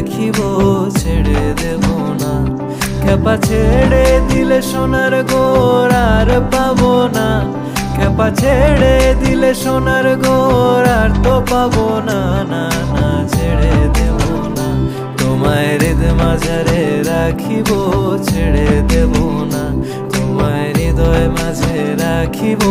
রাখিব, ছেড়ে দেব না। খেপা ছেড়ে দিলে সোনার গোর আর পাবো না, খেপা ছেড়ে দিলে সোনার গোর আর তো পাবো না। না না, ছেড়ে দেব না, তোমায় হৃদ মাঝারে রাখিব, ছেড়ে দেব না, তোমায় হৃদয় মাঝে রাখিব।